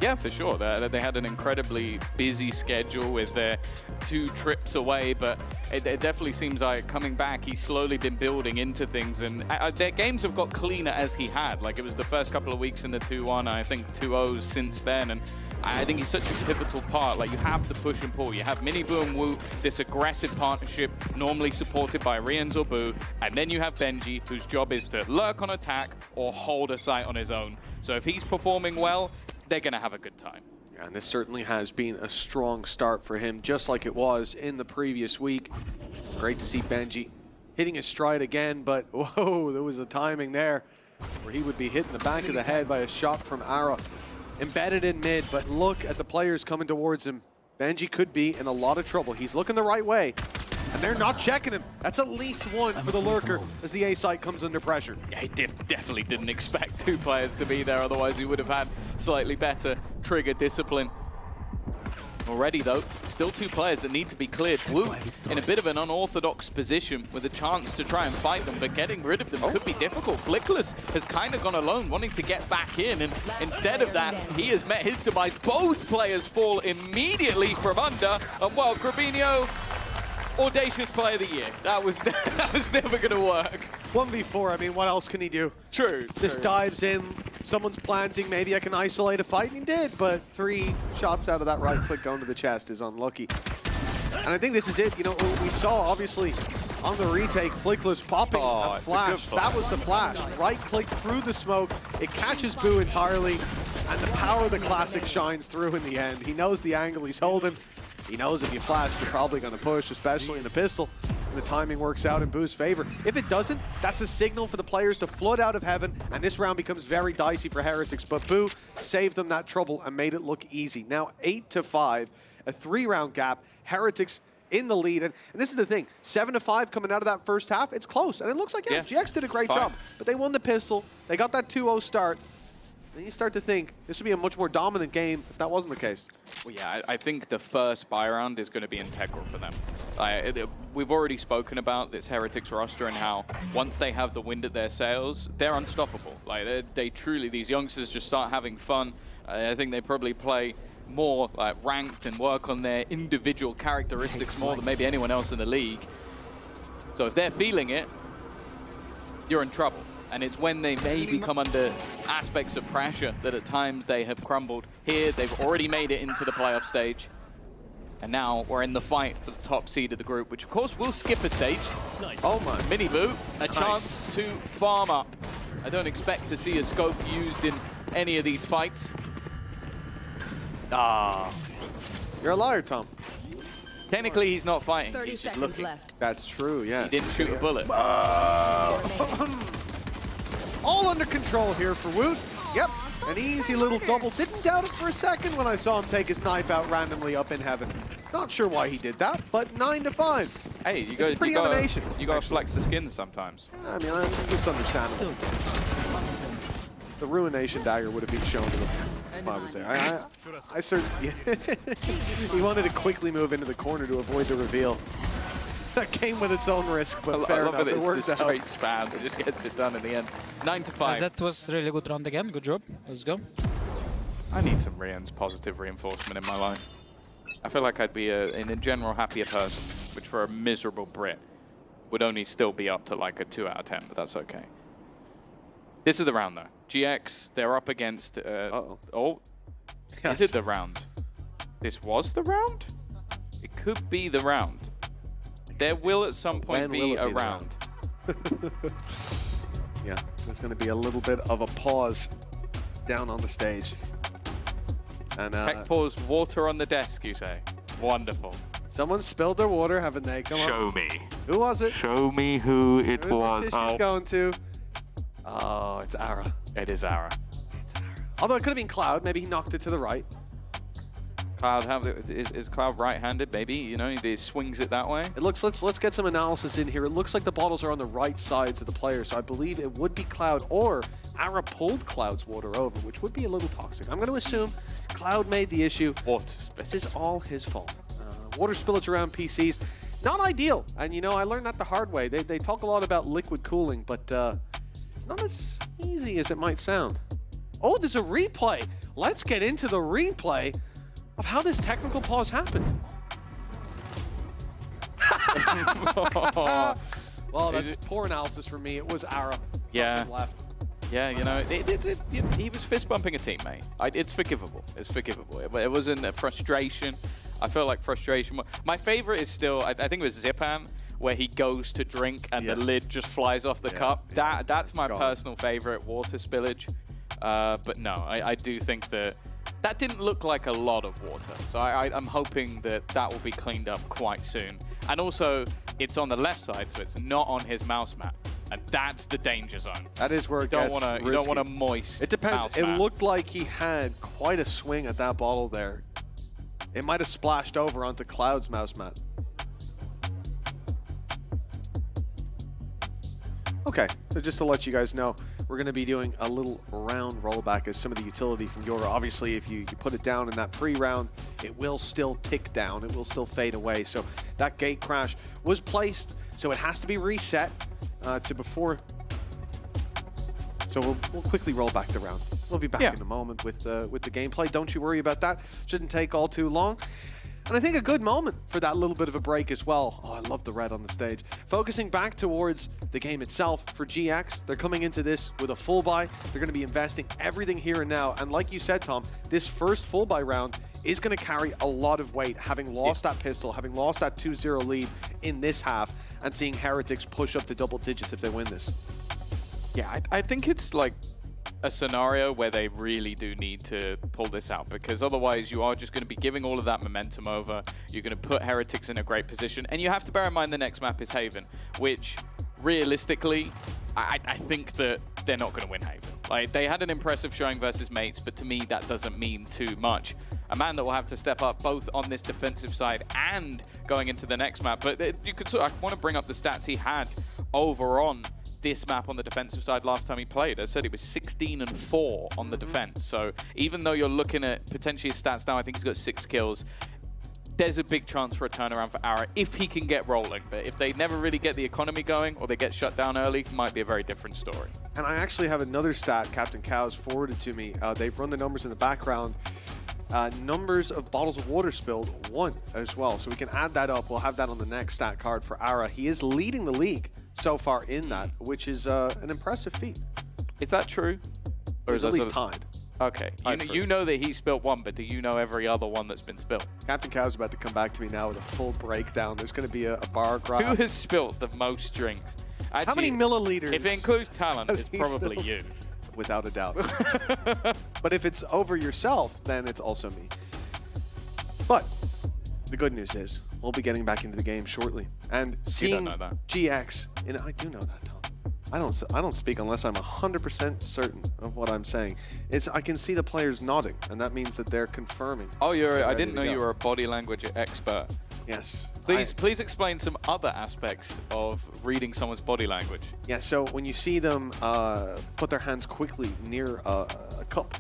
[SPEAKER 5] Yeah, for sure. They had an incredibly busy schedule with their 2 trips away, but it definitely seems like coming back, he's slowly been building into things, and their games have got cleaner as he had. Like, it was the first couple of weeks in the 2-1, I think 2-0s since then, and I think he's such a pivotal part. Like, you have the push and pull. You have Minibu and Wu, this aggressive partnership, normally supported by Rians or Boo, and then you have Benji, whose job is to lurk on attack or hold a site on his own. So if he's performing well, they're going to have a good time.
[SPEAKER 4] Yeah, and this certainly has been a strong start for him, just like it was in the previous week. Great to see Benji hitting his stride again, but whoa, there was a timing there where he would be hit in the back of the head by a shot from Ara. Embedded in mid, but look at the players coming towards him. Benji could be in a lot of trouble. He's looking the right way, and they're not checking him. That's at least one for the lurker as the A site comes under pressure.
[SPEAKER 5] Yeah, he definitely didn't expect 2 players to be there, otherwise he would have had slightly better trigger discipline. Already though, still 2 players that need to be cleared. Wu in a bit of an unorthodox position with a chance to try and fight them, but getting rid of them could be difficult. Flickless has kind of gone alone, wanting to get back in, and instead of that, he has met his demise. Both players fall immediately from under, and well, Grabinho, audacious player of the year. That was never going to work.
[SPEAKER 4] 1v4, I mean, what else can he do?
[SPEAKER 5] True.
[SPEAKER 4] Just dives in, someone's planting, maybe I can isolate a fight, and he did, but 3 shots out of that right click going to the chest is unlucky. And I think this is it, you know, we saw, obviously, on the retake, Flickless popping a flash. That was the flash. Right click through the smoke, it catches Boo entirely, and the power of the classic shines through in the end. He knows the angle he's holding. He knows if you flash, you're probably going to push, especially in a pistol. And the timing works out in Boo's favor. If it doesn't, that's a signal for the players to flood out of heaven, and this round becomes very dicey for Heretics. But Boo saved them that trouble and made it look easy. Now 8-5, a 3-round gap. Heretics in the lead, and this is the thing, 7-5 coming out of that first half. It's close, and it looks like GX did a great job. But they won the pistol. They got that 2-0 start. Then you start to think this would be a much more dominant game if that wasn't the case.
[SPEAKER 5] Well, yeah, I think the first buy round is going to be integral for them. We've already spoken about this Heretics roster and how once they have the wind at their sails, they're unstoppable. Like they truly, these youngsters just start having fun. I think they probably play more like ranked and work on their individual characteristics more than maybe anyone else in the league. So if they're feeling it, you're in trouble. And it's when they maybe come under aspects of pressure that at times they have crumbled. Here, they've already made it into the playoff stage. And now we're in the fight for the top seed of the group, which of course will skip a stage.
[SPEAKER 4] Oh my.
[SPEAKER 5] Minibu, a chance to farm up. I don't expect to see a scope used in any of these fights. Ah.
[SPEAKER 4] You're a liar, Tom.
[SPEAKER 5] Technically, he's not fighting.
[SPEAKER 7] 30
[SPEAKER 5] he's just
[SPEAKER 7] seconds
[SPEAKER 5] looking.
[SPEAKER 7] left.
[SPEAKER 4] That's true, yes.
[SPEAKER 5] He didn't shoot a bullet.
[SPEAKER 4] All under control here for Woot. Yep, an easy little double. Didn't doubt it for a second when I saw him take his knife out randomly up in heaven. Not sure why he did that, but 9-5.
[SPEAKER 5] Hey, you gotta flex the skin sometimes.
[SPEAKER 4] I mean, it's understandable. The Ruination Dagger would have been shown to him if I was there. I certainly... He wanted to quickly move into the corner to avoid the reveal. That came with its own risk, but fair enough. It worked out.
[SPEAKER 5] Straight spam that just gets it done in the end. 9-5.
[SPEAKER 8] That was really good round again. Good job. Let's go.
[SPEAKER 5] I need some Rian's positive reinforcement in my life. I feel like I'd be in a general happier person, which for a miserable Brit would only still be up to like a 2 out of 10, but that's okay. This is the round though. GX, they're up against... Oh, yes. Is it the round? This was the round? It could be the round. There will at some point be a round.
[SPEAKER 4] Yeah, there's going to be a little bit of a pause down on the stage. And
[SPEAKER 5] Tech pause, water on the desk, you say? Wonderful.
[SPEAKER 4] Someone spilled their water, haven't they? Come on.
[SPEAKER 9] Show me.
[SPEAKER 4] Who was it?
[SPEAKER 9] Show me who it was.
[SPEAKER 4] Who's the tissues going to? Oh, it's Ara.
[SPEAKER 5] It is Ara.
[SPEAKER 4] It's Ara. Although it could have been Cloud. Maybe he knocked it to the right.
[SPEAKER 5] Cloud, is Cloud right-handed? Maybe, you know, he swings it that way.
[SPEAKER 4] It looks. Let's get some analysis in here. It looks like the bottles are on the right sides of the player, so I believe it would be Cloud, or Ara pulled Cloud's water over, which would be a little toxic. I'm going to assume Cloud made the issue.
[SPEAKER 5] What?
[SPEAKER 4] This is all his fault. Water spillage around PCs, not ideal. And you know, I learned that the hard way. They talk a lot about liquid cooling, but it's not as easy as it might sound. Oh, there's a replay. Let's get into the replay of how this technical pause happened. Well, that's poor analysis for me. It was Ara.
[SPEAKER 5] Yeah.
[SPEAKER 4] Left.
[SPEAKER 5] Yeah, you know, he was fist bumping a teammate. It's forgivable. It's forgivable. It wasn't a frustration. I feel like frustration. My favorite is still, I think it was Zipan, where he goes to drink and the lid just flies off the cup. That's my personal favorite, water spillage. But no, I do think that didn't look like a lot of water. So I'm hoping that will be cleaned up quite soon. And also, it's on the left side, so it's not on his mouse mat. And that's the danger zone.
[SPEAKER 4] That is where it
[SPEAKER 5] gets
[SPEAKER 4] risky.
[SPEAKER 5] You don't want a moist
[SPEAKER 4] It depends.
[SPEAKER 5] mouse
[SPEAKER 4] It
[SPEAKER 5] mat.
[SPEAKER 4] looked like he had quite a swing at that bottle there. It might have splashed over onto Cloud's mouse mat. Okay, so just to let you guys know, we're going to be doing a little round rollback as some of the utility from Yora. Obviously, if you put it down in that pre-round, it will still tick down. It will still fade away. So that gate crash was placed, so it has to be reset to before. So we'll quickly roll back the round. We'll be back in a moment with the gameplay. Don't you worry about that. Shouldn't take all too long. And I think a good moment for that little bit of a break as well. Oh, I love the red on the stage. Focusing back towards the game itself for GX. They're coming into this with a full buy. They're going to be investing everything here and now. And like you said, Tom, this first full buy round is going to carry a lot of weight, having lost that pistol, having lost that 2-0 lead in this half, and seeing Heretics push up to double digits if they win this.
[SPEAKER 5] Yeah, I think it's like a scenario where they really do need to pull this out, because otherwise you are just going to be giving all of that momentum over. You're going to put Heretics in a great position, and you have to bear in mind the next map is Haven, which realistically I think that they're not going to win Haven. Like, they had an impressive showing versus Mates, but to me that doesn't mean too much. A man that will have to step up both on this defensive side and going into the next map. But you could I want to bring up the stats he had over on this map on the defensive side last time he played. I said he was 16-4 on the defense. So even though you're looking at potentially his stats now, I think he's got 6 kills. There's a big chance for a turnaround for Ara if he can get rolling. But if they never really get the economy going or they get shut down early, it might be a very different story.
[SPEAKER 4] And I actually have another stat Captain Cows forwarded to me. They've run the numbers in the background. Numbers of bottles of water spilled, 1 as well. So we can add that up. We'll have that on the next stat card for Ara. He is leading the league so far in that, which is an impressive feat.
[SPEAKER 5] Is that true? Or is
[SPEAKER 4] at
[SPEAKER 5] that
[SPEAKER 4] least tied.
[SPEAKER 5] Okay. You know that he spilled 1, but do you know every other one that's been spilled?
[SPEAKER 4] Captain Cow's about to come back to me now with a full breakdown. There's going to be a bar graph.
[SPEAKER 5] Who has spilled the most drinks? Actually,
[SPEAKER 4] how many milliliters?
[SPEAKER 5] If it includes talent, it's probably
[SPEAKER 4] spilled?
[SPEAKER 5] you.
[SPEAKER 4] Without a doubt. But if it's over yourself, then it's also me. But the good news is we'll be getting back into the game shortly. And seeing GX, I do know that, Tom. I don't speak unless I'm 100% certain of what I'm saying. I can see the players nodding, and that means that they're confirming.
[SPEAKER 5] Oh, I didn't know you were a body language expert.
[SPEAKER 4] Yes.
[SPEAKER 5] Please explain some other aspects of reading someone's body language.
[SPEAKER 4] Yeah, so when you see them put their hands quickly near a cup,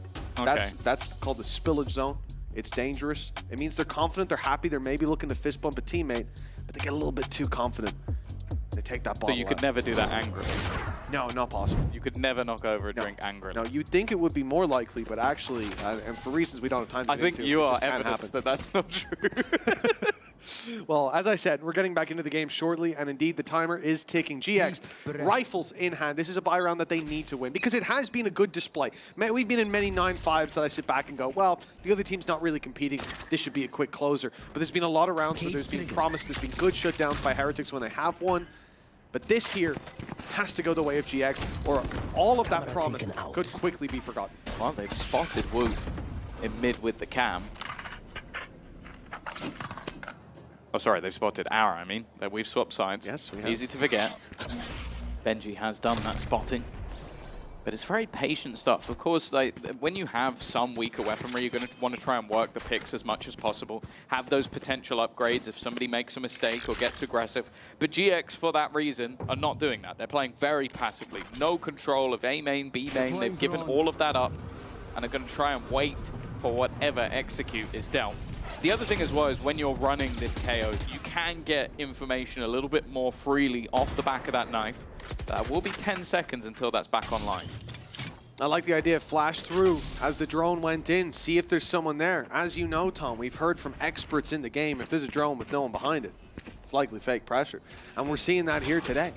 [SPEAKER 4] that's called the spillage zone. It's dangerous. It means they're confident, they're happy, they're maybe looking to fist bump a teammate, but they get a little bit too confident. They take that bottle
[SPEAKER 5] So you could never do that angrily?
[SPEAKER 4] No, not possible.
[SPEAKER 5] You could never knock over a drink angrily?
[SPEAKER 4] No, you'd think it would be more likely, but actually, and for reasons we don't have time to get into,
[SPEAKER 5] I think you are evidence that that's not true.
[SPEAKER 4] Well, as I said, we're getting back into the game shortly, and indeed the timer is ticking. GX, rifles in hand. This is a buy round that they need to win, because it has been a good display. We've been in many 9-5s that I sit back and go, well, the other team's not really competing. This should be a quick closer. But there's been a lot of rounds where there's been promise, there's been good shutdowns by Heretics when they have won. But this here has to go the way of GX, or all of that promise could quickly be forgotten.
[SPEAKER 5] Well, they've spotted Wooth in mid with the cam. Oh, sorry, they've spotted Ara, I mean. We've swapped sides.
[SPEAKER 4] Yes, we have.
[SPEAKER 5] Easy to forget. Benji has done that spotting. But it's very patient stuff. Of course, like, when you have some weaker weaponry, you're going to want to try and work the picks as much as possible. Have those potential upgrades if somebody makes a mistake or gets aggressive. But GX, for that reason, are not doing that. They're playing very passively. No control of A main, B main. They've given all of that up and are going to try and wait for whatever execute is dealt. The other thing as well is when you're running this KO, you can get information a little bit more freely off the back of that knife. That will be 10 seconds until that's back online.
[SPEAKER 4] I like the idea of flash through as the drone went in, see if there's someone there. As you know, Tom, we've heard from experts in the game, if there's a drone with no one behind it, it's likely fake pressure. And we're seeing that here today.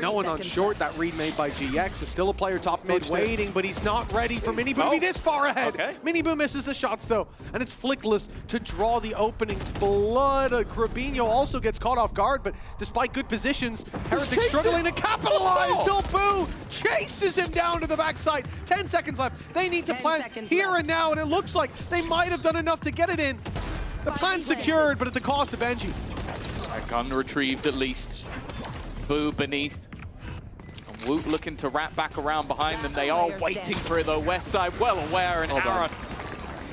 [SPEAKER 4] No one on short. That read made by GX is still a player top mid waiting, but he's not ready for Miniboom to be this far ahead.
[SPEAKER 5] Okay.
[SPEAKER 4] Miniboom misses the shots though, and it's Flickless to draw the opening blood. Crabinho also gets caught off guard, but despite good positions, Heretic struggling to capitalize. Boo chases him down to the backside. 10 seconds left. They need to plant here and now, and it looks like they might have done enough to get it in. The plan secured, but at the cost of Benji.
[SPEAKER 5] A gun retrieved at least. Boo beneath. And Woot looking to wrap back around behind them. They are waiting for it though. West side well aware, and Aaron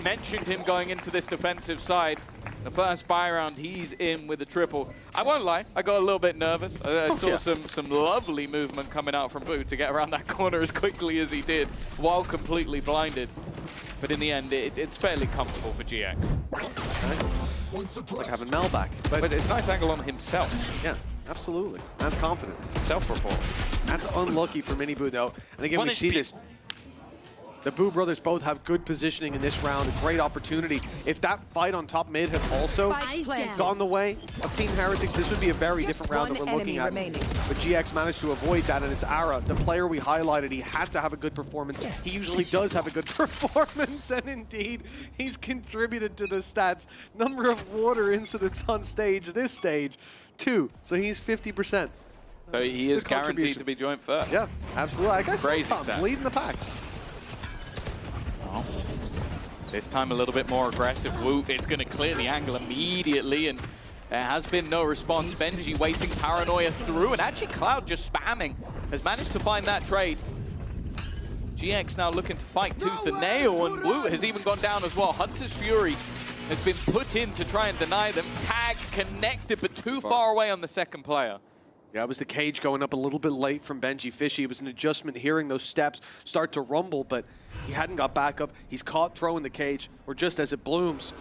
[SPEAKER 5] mentioned him going into this defensive side. The first buy round, he's in with a triple. I won't lie, I got a little bit nervous. I saw some lovely movement coming out from Boo to get around that corner as quickly as he did while completely blinded. But in the end, it's fairly comfortable for GX.
[SPEAKER 4] Like having Mel back.
[SPEAKER 5] But it's a nice angle on himself.
[SPEAKER 4] Yeah, absolutely. That's confident.
[SPEAKER 5] Self-report.
[SPEAKER 4] That's unlucky for Miniboom though. And again, we see this. The Boo brothers both have good positioning in this round, a great opportunity. If that fight on top mid had also gone the way of Team Heretics, this would be a very different round that we're looking at. But GX managed to avoid that, and it's Ara, the player we highlighted. He had to have a good performance. He usually does have a good performance, and indeed, he's contributed to the stats. Number of water incidents on stage, this stage, 2. So he's 50%.
[SPEAKER 5] So he is guaranteed to be joint first.
[SPEAKER 4] Yeah, absolutely. I guess
[SPEAKER 5] Crazy
[SPEAKER 4] Tom
[SPEAKER 5] stats.
[SPEAKER 4] leading the pack.
[SPEAKER 5] This time a little bit more aggressive. Woot, it's going to clear the angle immediately, and there has been no response. Benji waiting Paranoia through, and actually Cloud just spamming has managed to find that trade. GX now looking to fight tooth and nail, and Woot has even gone down as well. Hunter's Fury has been put in to try and deny them. Tag connected, but too far away on the second player.
[SPEAKER 4] Yeah, it was the cage going up a little bit late from Benji Fishy. It was an adjustment hearing those steps start to rumble, but he hadn't got back up. He's caught throwing the cage, or just as it blooms.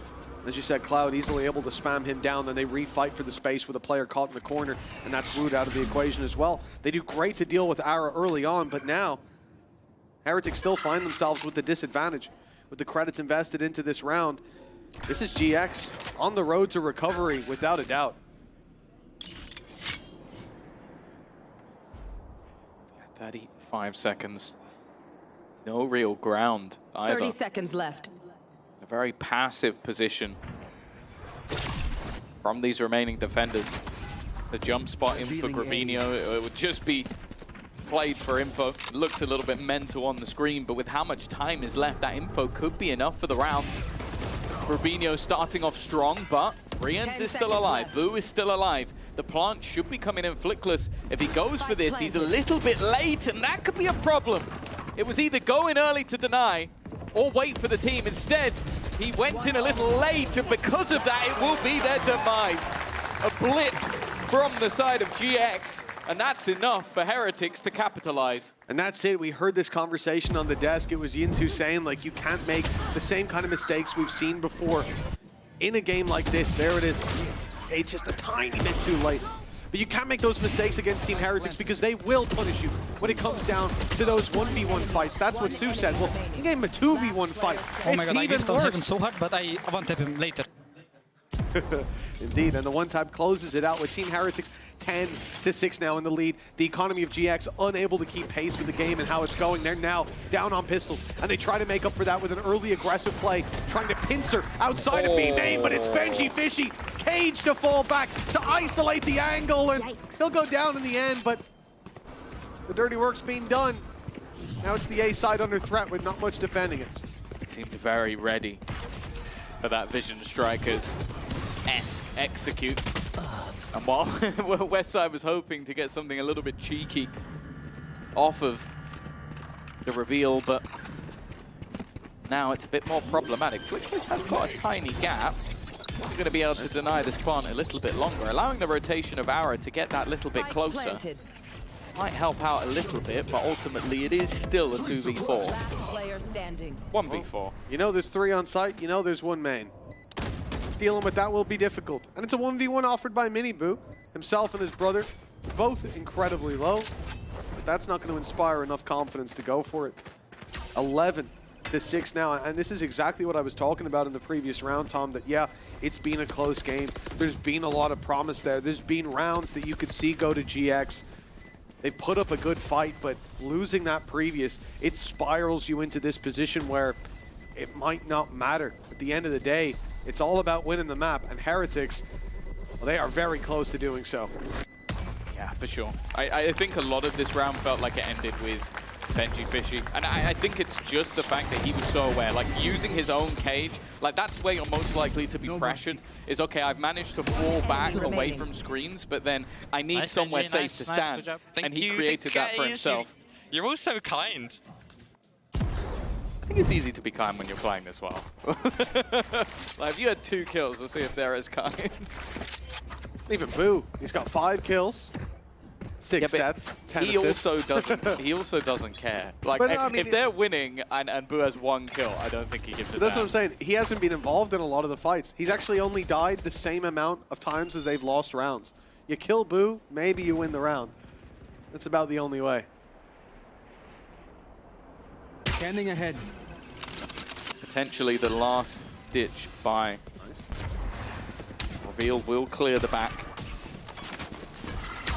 [SPEAKER 4] As you said, Cloud easily able to spam him down, then they refight for the space with a player caught in the corner, and that's Woot out of the equation as well. They do great to deal with Ara early on, but now Heretics still find themselves with the disadvantage. With the credits invested into this round, this is GX on the road to recovery without a doubt.
[SPEAKER 5] 35 seconds. No real ground either.
[SPEAKER 7] 30 seconds left.
[SPEAKER 5] A very passive position from these remaining defenders. The jump spot in for Crabinho, it would just be played for info. It looks a little bit mental on the screen, but with how much time is left, that info could be enough for the round. Crabinho starting off strong, but Rians is still alive. Boo is still alive. The plant should be coming in Flickless. If he goes for this, he's a little bit late, and that could be a problem. It was either go in early to deny or wait for the team. Instead, he went in a little late, and because of that, it will be their demise. A blip from the side of GX, and that's enough for Heretics to capitalize.
[SPEAKER 4] And that's it. We heard this conversation on the desk. It was Yinsu saying, like, you can't make the same kind of mistakes we've seen before in a game like this. There it is. It's just a tiny bit too late. But you can't make those mistakes against Team Heretics because they will punish you when it comes down to those 1v1 fights. That's what Sue said. Well, he gave him a 2v1 fight.
[SPEAKER 8] Oh my god, I
[SPEAKER 4] even
[SPEAKER 8] gift on him
[SPEAKER 4] worse.
[SPEAKER 8] so hard, but I won't tap him later.
[SPEAKER 4] Indeed, and the one-tap closes it out with Team Heretics 10-6 now in the lead. The economy of GX unable to keep pace with the game and how it's going. They're now down on pistols, and they try to make up for that with an early aggressive play, trying to pincer outside of B-Main, but it's Benji Fishy, cage to fall back to isolate the angle, and he'll go down in the end, but the dirty work's being done. Now it's the A side under threat with not much defending it.
[SPEAKER 5] Seemed very ready for that Vision Strikers execute. And while Westside was hoping to get something a little bit cheeky off of the reveal, but now it's a bit more problematic. Twitchers has got a tiny gap. He's going to be able to deny this plant a little bit longer, allowing the rotation of Aura to get that little bit closer. Might help out a little bit, but ultimately it is still a 2v4. 1v4.
[SPEAKER 4] You know there's 3 on site, you know there's 1 main. dealing with that will be difficult. And it's a 1v1 offered by Miniboo. Himself and his brother, both incredibly low. But that's not going to inspire enough confidence to go for it. 11-6 now, and this is exactly what I was talking about in the previous round, Tom, that yeah, it's been a close game. There's been a lot of promise there. There's been rounds that you could see go to GX. They put up a good fight, but losing that previous, it spirals you into this position where it might not matter. At the end of the day, it's all about winning the map, and Heretics, well, they are very close to doing so.
[SPEAKER 5] Yeah, for sure. I think a lot of this round felt like it ended with Benji Fishy. And I think it's just the fact that he was so aware. Like, using his own cage, like, that's where you're most likely to be pressured. Is, okay, I've managed to fall back away from screens, but then I need somewhere safe to stand. And he created that for himself.
[SPEAKER 6] You're all so kind.
[SPEAKER 5] I think it's easy to be kind when you're playing this well. Like, if you had 2 kills, we'll see if they're as kind.
[SPEAKER 4] Even Boo, he's got 5 kills. 6 stats, 10 assists.
[SPEAKER 5] He also doesn't care. Like, if they're winning and Boo has 1 kill, I don't think he gives a damn.
[SPEAKER 4] That's what I'm saying. He hasn't been involved in a lot of the fights. He's actually only died the same amount of times as they've lost rounds. You kill Boo, maybe you win the round. That's about the only way.
[SPEAKER 7] Scanning ahead.
[SPEAKER 5] Potentially the last ditch buy. Nice. Reveal will clear the back.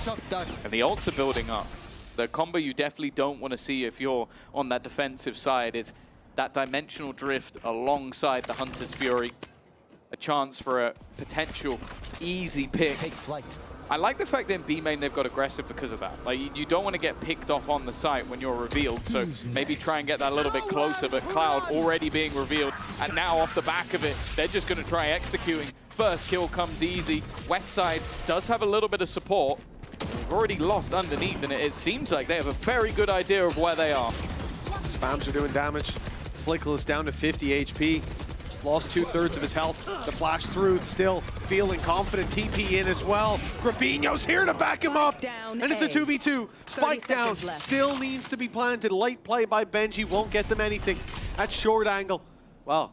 [SPEAKER 5] And the ults are building up. The combo you definitely don't want to see if you're on that defensive side is that dimensional drift alongside the Hunter's Fury. A chance for a potential easy pick.
[SPEAKER 7] Take flight.
[SPEAKER 5] I like the fact that in B main they've got aggressive because of that. Like, you don't want to get picked off on the site when you're revealed, so maybe try and get that a little bit closer, but Cloud already being revealed, and now off the back of it, they're just going to try executing. First kill comes easy. West side does have a little bit of support. They've already lost underneath, and it seems like they have a very good idea of where they are.
[SPEAKER 4] Spams are doing damage. Flickless down to 50 HP. Lost 2/3 of his health. The flash through, still feeling confident. TP in as well. Grabinho's here to back him up. And it's a 2v2. Spike down. Still needs to be planted. Late play by Benji. Won't get them anything. At short angle. Well,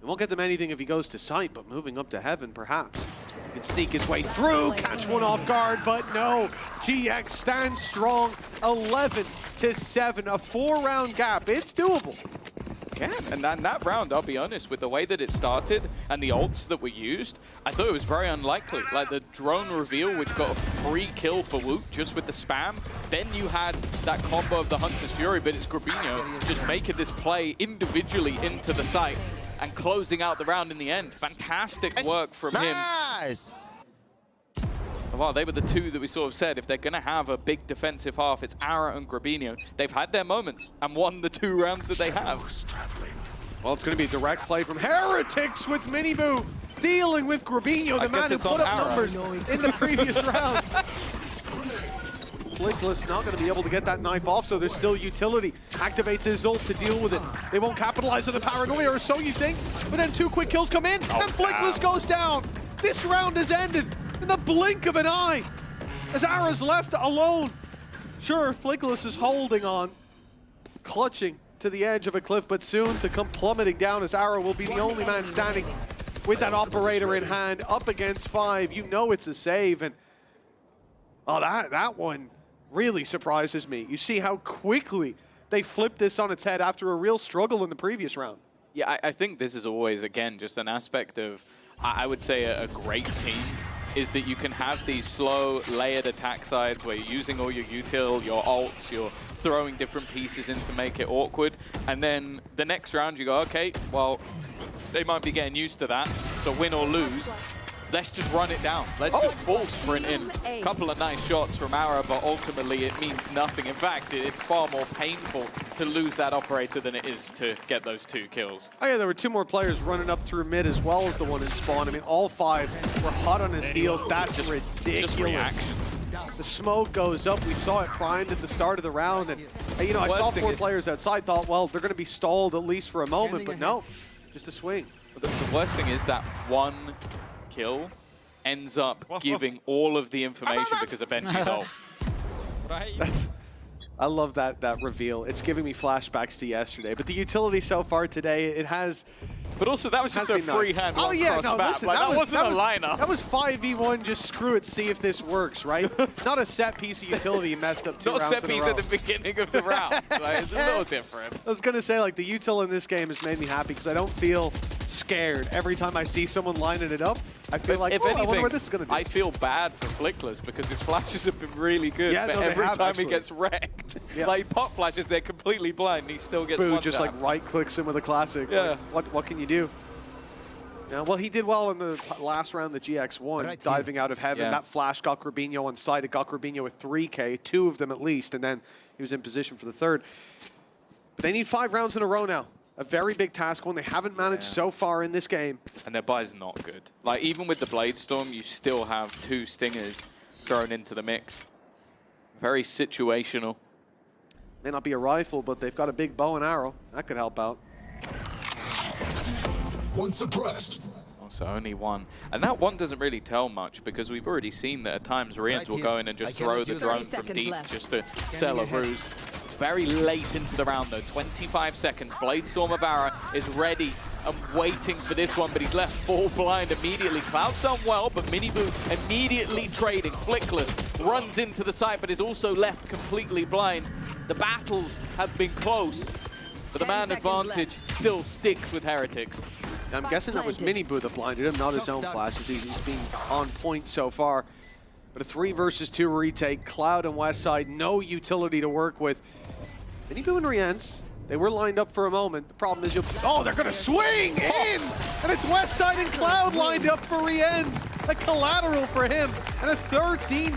[SPEAKER 4] it won't get them anything if he goes to sight, but moving up to heaven, perhaps. He can sneak his way through, catch one off guard, but no. GX stands strong. 11-7. A 4-round gap. It's doable.
[SPEAKER 5] Yeah, and that round, I'll be honest, with the way that it started and the ults that were used, I thought it was very unlikely. Like the drone reveal, which got a free kill for Woot just with the spam. Then you had that combo of the Hunter's Fury, but it's Grabinho just making this play individually into the site and closing out the round in the end. Fantastic work from him.
[SPEAKER 10] Nice!
[SPEAKER 5] Well, they were the 2 that we sort of said, if they're going to have a big defensive half, it's Ara and Grabinho. They've had their moments and won the 2 rounds that they have.
[SPEAKER 4] Well, it's going to be a direct play from Heretics with Miniboo dealing with Grabinho, the man who put up numbers in the previous round. Flickless not going to be able to get that knife off, so there's still utility. Activates his ult to deal with it. They won't capitalize on the paranoia, or so you think, but then 2 quick kills come in, and Flickless goes down. This round has ended in the blink of an eye, as Ara's left alone. Sure, Flickless is holding on, clutching to the edge of a cliff, but soon to come plummeting down, as Ara will be the only man standing with that operator in hand, up against 5. You know it's a save, and oh, that one really surprises me. You see how quickly they flipped this on its head after a real struggle in the previous round.
[SPEAKER 5] Yeah, I think this is always, again, just an aspect of, I would say, a great team, is that you can have these slow, layered attack sides where you're using all your util, your ults, you're throwing different pieces in to make it awkward, and then the next round you go, okay, well, they might be getting used to that, so win or lose, let's just run it down. Let's just full sprint in. A couple of nice shots from Ara, but ultimately it means nothing. In fact, it's far more painful to lose that operator than it is to get those 2 kills.
[SPEAKER 4] Oh yeah, there were 2 more players running up through mid as well as the one in spawn. I mean, all 5 were hot on his heels. That's just ridiculous.
[SPEAKER 5] Just reactions.
[SPEAKER 4] The smoke goes up. We saw it primed at the start of the round, and you know, I saw 4 players outside. Thought, well, they're going to be stalled at least for a moment, but no, just a swing.
[SPEAKER 5] The worst thing is that 1 kill ends up giving all of the information because of Benji's ult.
[SPEAKER 4] I love that reveal. It's giving me flashbacks to yesterday. But the utility so far today, it has
[SPEAKER 5] But also, that was just a freehand
[SPEAKER 4] Oh yeah,
[SPEAKER 5] cross
[SPEAKER 4] no,
[SPEAKER 5] map.
[SPEAKER 4] listen,
[SPEAKER 5] Like, that wasn't a lineup.
[SPEAKER 4] That was 5v1, just screw it, see if this works, right? Not a set piece of utility messed up 2 rounds
[SPEAKER 5] Not set
[SPEAKER 4] in a
[SPEAKER 5] piece
[SPEAKER 4] row.
[SPEAKER 5] at the beginning of the round. Like, it's a little different.
[SPEAKER 4] I was going to say, like, the util in this game has made me happy because I don't feel scared every time I see someone lining it up. I feel like,
[SPEAKER 5] if
[SPEAKER 4] oh,
[SPEAKER 5] anything,
[SPEAKER 4] I wonder what this is going to do.
[SPEAKER 5] I feel bad for Flickless because his flashes have been really good,
[SPEAKER 4] Yeah,
[SPEAKER 5] but
[SPEAKER 4] no, they
[SPEAKER 5] every
[SPEAKER 4] have,
[SPEAKER 5] time
[SPEAKER 4] actually.
[SPEAKER 5] he gets wrecked,
[SPEAKER 4] Yeah.
[SPEAKER 5] like pop flashes, they're completely blind, and he still gets
[SPEAKER 4] Boo
[SPEAKER 5] one
[SPEAKER 4] just
[SPEAKER 5] tap.
[SPEAKER 4] like right-clicks him with a classic.
[SPEAKER 5] Yeah.
[SPEAKER 4] Like, what can you do? Yeah, well, he did well in the last round, the GX won, diving out of heaven.
[SPEAKER 5] Yeah.
[SPEAKER 4] That flash got Corbinho on side. It got Corbinho with 3K, 2 of them at least, and then he was in position for the 3rd. But they need 5 rounds in a row now. A very big task, one they haven't managed so far in this game.
[SPEAKER 5] And their buy's not good. Like, even with the Blade Storm, you still have 2 Stingers thrown into the mix. Very situational.
[SPEAKER 4] May not be a rifle, but they've got a big bow and arrow. That could help out.
[SPEAKER 10] One suppressed.
[SPEAKER 5] Also, only 1. And that 1 doesn't really tell much because we've already seen that at times Rians will go in and just throw the drone from deep just to sell a ruse. It's very late into the round though, 25 seconds. Bladestorm Avara is ready and waiting for this one, but he's left full blind immediately. Cloud's done well, but Miniboo immediately trading. Flickless runs into the site, but is also left completely blind. The battles have been close, but the man advantage still sticks with Heretics.
[SPEAKER 4] I'm guessing that was Miniboo that blinded him, not his own flashes. He's been on point so far. But a 3 versus 2 retake. Cloud and Westside, no utility to work with. Miniboo and Riens, they were lined up for a moment. The problem is oh, they're going to swing in! And it's Westside and Cloud lined up for Riens. A collateral for him. And a 13-7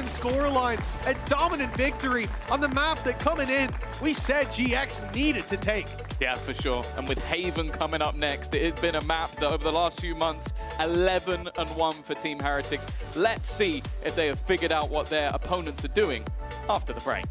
[SPEAKER 4] scoreline. A dominant victory on the map that coming in, we said GX needed to take.
[SPEAKER 5] Yeah, for sure. And with Haven coming up next, it has been a map that over the last few months, 11-1 for Team Heretics. Let's see if they have figured out what their opponents are doing after the break.